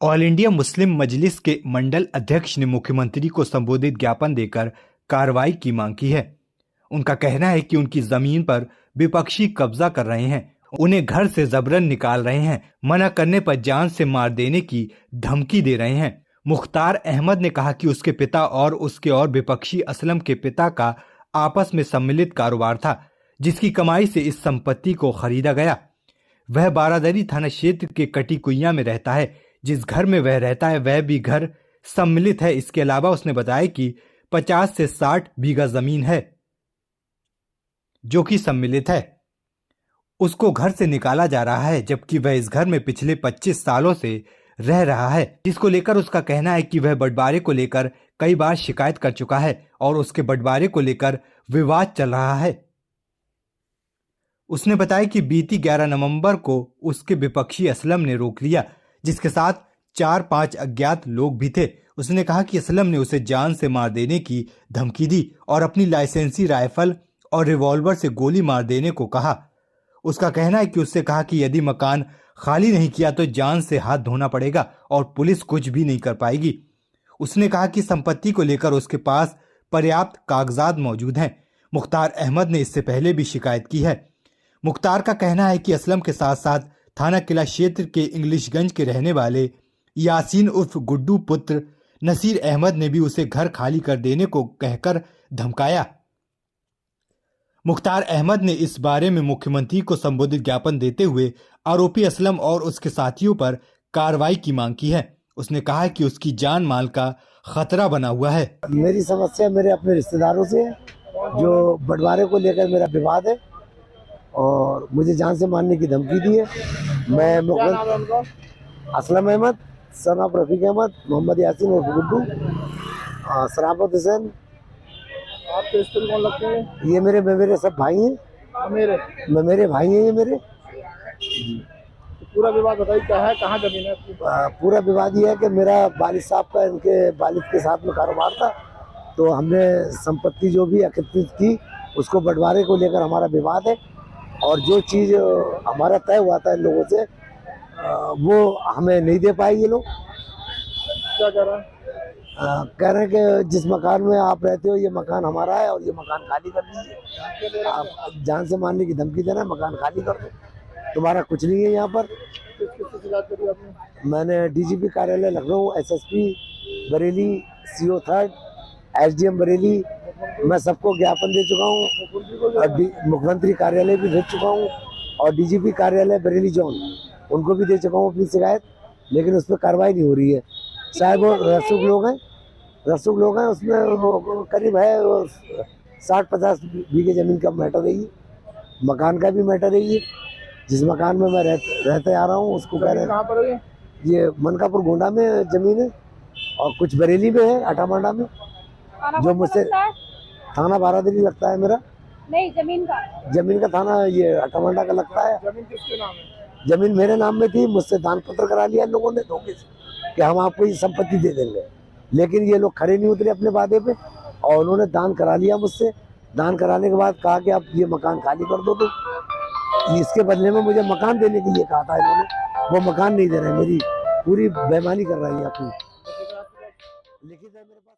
All India Muslim मजलिस के मंडल अध्यक्ष ने मुख्यमंत्री को संबोधित ज्ञापन देकर कार्रवाई की मांग की है। उनका कहना है कि उनकी जमीन पर विपक्षी कब्जा कर रहे हैं, उन्हें घर से जबरन निकाल रहे हैं, मना करने पर जान से मार देने की धमकी दे रहे हैं। मुख्तार अहमद ने कहा कि उसके पिता और उसके और विपक्षी असलम के पिता का आपस में सम्मिलित कारोबार था, जिसकी कमाई से इस संपत्ति को खरीदा गया। वह बारादरी थाना क्षेत्र के कटी कुइया में रहता है। जिस घर में वह रहता है वह भी घर सम्मिलित है। इसके अलावा उसने बताया कि 50 से 60 बीघा जमीन है जो कि सम्मिलित है, उसको घर से निकाला जा रहा है, जबकि वह इस घर में पिछले 25 सालों से रह रहा है, जिसको लेकर उसका कहना है कि वह बंटवारे को लेकर कई बार शिकायत कर चुका है और उसके बंटवारे को लेकर विवाद चल रहा है। उसने बताया कि बीती 11 नवंबर को उसके विपक्षी असलम ने रोक लिया, जिसके साथ 4-5 अज्ञात लोग भी थे। उसने कहा कि असलम ने उसे जान से मार देने की धमकी दी और अपनी लाइसेंसी राइफल और रिवॉल्वर से गोली मार देने को कहा। उसका कहना है कि उससे कहा कि यदि मकान खाली नहीं किया तो जान से हाथ धोना पड़ेगा और पुलिस कुछ भी नहीं कर पाएगी। उसने कहा कि संपत्ति को लेकर उसके पास पर्याप्त कागजात मौजूद हैं। मुख्तार अहमद ने इससे पहले भी शिकायत की है। मुख्तार का कहना है कि असलम के साथ साथ थाना किला क्षेत्र के इंग्लिशगंज के रहने वाले यासीन उर्फ गुड्डू पुत्र नसीर अहमद ने भी उसे घर खाली कर देने को कहकर धमकाया। मुख्तार अहमद ने इस बारे में मुख्यमंत्री को संबोधित ज्ञापन देते हुए आरोपी असलम और उसके साथियों पर कार्रवाई की मांग की है। उसने कहा कि उसकी जान माल का खतरा बना हुआ है। मेरी समस्या मेरे अपने रिश्तेदारों से है, जो बंटवारे को लेकर मेरा विवाद है और मुझे जान से मारने की धमकी दी है। मैं असलम अहमद, सन ऑफ रफीक अहमद, मोहम्मद यासीन और गुड्डू, शराफत हुसैन। आपके रिश्ते कौन लगते हैं? ये मेरे सब भाई हैं। मेरे भाई हैं ये मेरे। तो पूरा विवाद बताइए, क्या है, कहाँ जमीन है आपकी? पूरा विवाद ये है कि मेरा वालिद साहब का इनके वालिद के साथ में कारोबार था, तो हमने संपत्ति जो भी एकत्रित की उसको बंटवारे को लेकर हमारा विवाद है और जो चीज़ हमारा तय हुआ था इन लोगों से वो हमें नहीं दे पाए ये लोग। क्या कह रहा है? कह रहे हैं कि जिस मकान में आप रहते हो ये मकान हमारा है और ये मकान खाली कर दीजिए। आप जान से मारने की धमकी देना है, मकान खाली कर दो, तुम्हारा कुछ नहीं है यहाँ पर। किससे शिकायत करी आपने? मैंने डीजीपी कार्यालय Lucknow, SSP Bareilly, CO 3, SDM Bareilly, मैं सबको ज्ञापन दे चुका हूँ और मुख्यमंत्री कार्यालय भी भेज चुका हूँ और डीजीपी कार्यालय बरेली जोन उनको भी दे चुका हूँ अपनी शिकायत, लेकिन उस पर कार्रवाई नहीं हो रही है। चाहे वो रसूख लोग हैं उसमें करीब है 60-50 बीघे ज़मीन का मैटर है ये, मकान का भी मैटर है ये। जिस मकान में मैं रहते आ रहा हूँ उसको कह रहे हैं। कहाँ पर है ये मनकापुर गोंडा में ज़मीन है और कुछ बरेली में है, अटामांडा में, जो मुझसे थाना बारादरी लगता है मेरा। नहीं, जमीन का थाना ये अटामांडा का लगता है। जमीन किसके नाम है? जमीन मेरे नाम में थी, मुझसे दान पत्र करा लिया लोगों ने धोखे से कि हम आपको ये संपत्ति दे देंगे, लेकिन ये लोग खड़े नहीं उतरे अपने वादे पे और उन्होंने दान करा लिया मुझसे। दान कराने के बाद कहा कि आप ये मकान खाली कर दो, तो इसके बदले में मुझे मकान देने के लिए कहा था इन्होंने। वो मकान नहीं दे रहे, मेरी पूरी बेईमानी कर रही है अपनी। लिखित है मेरे पास।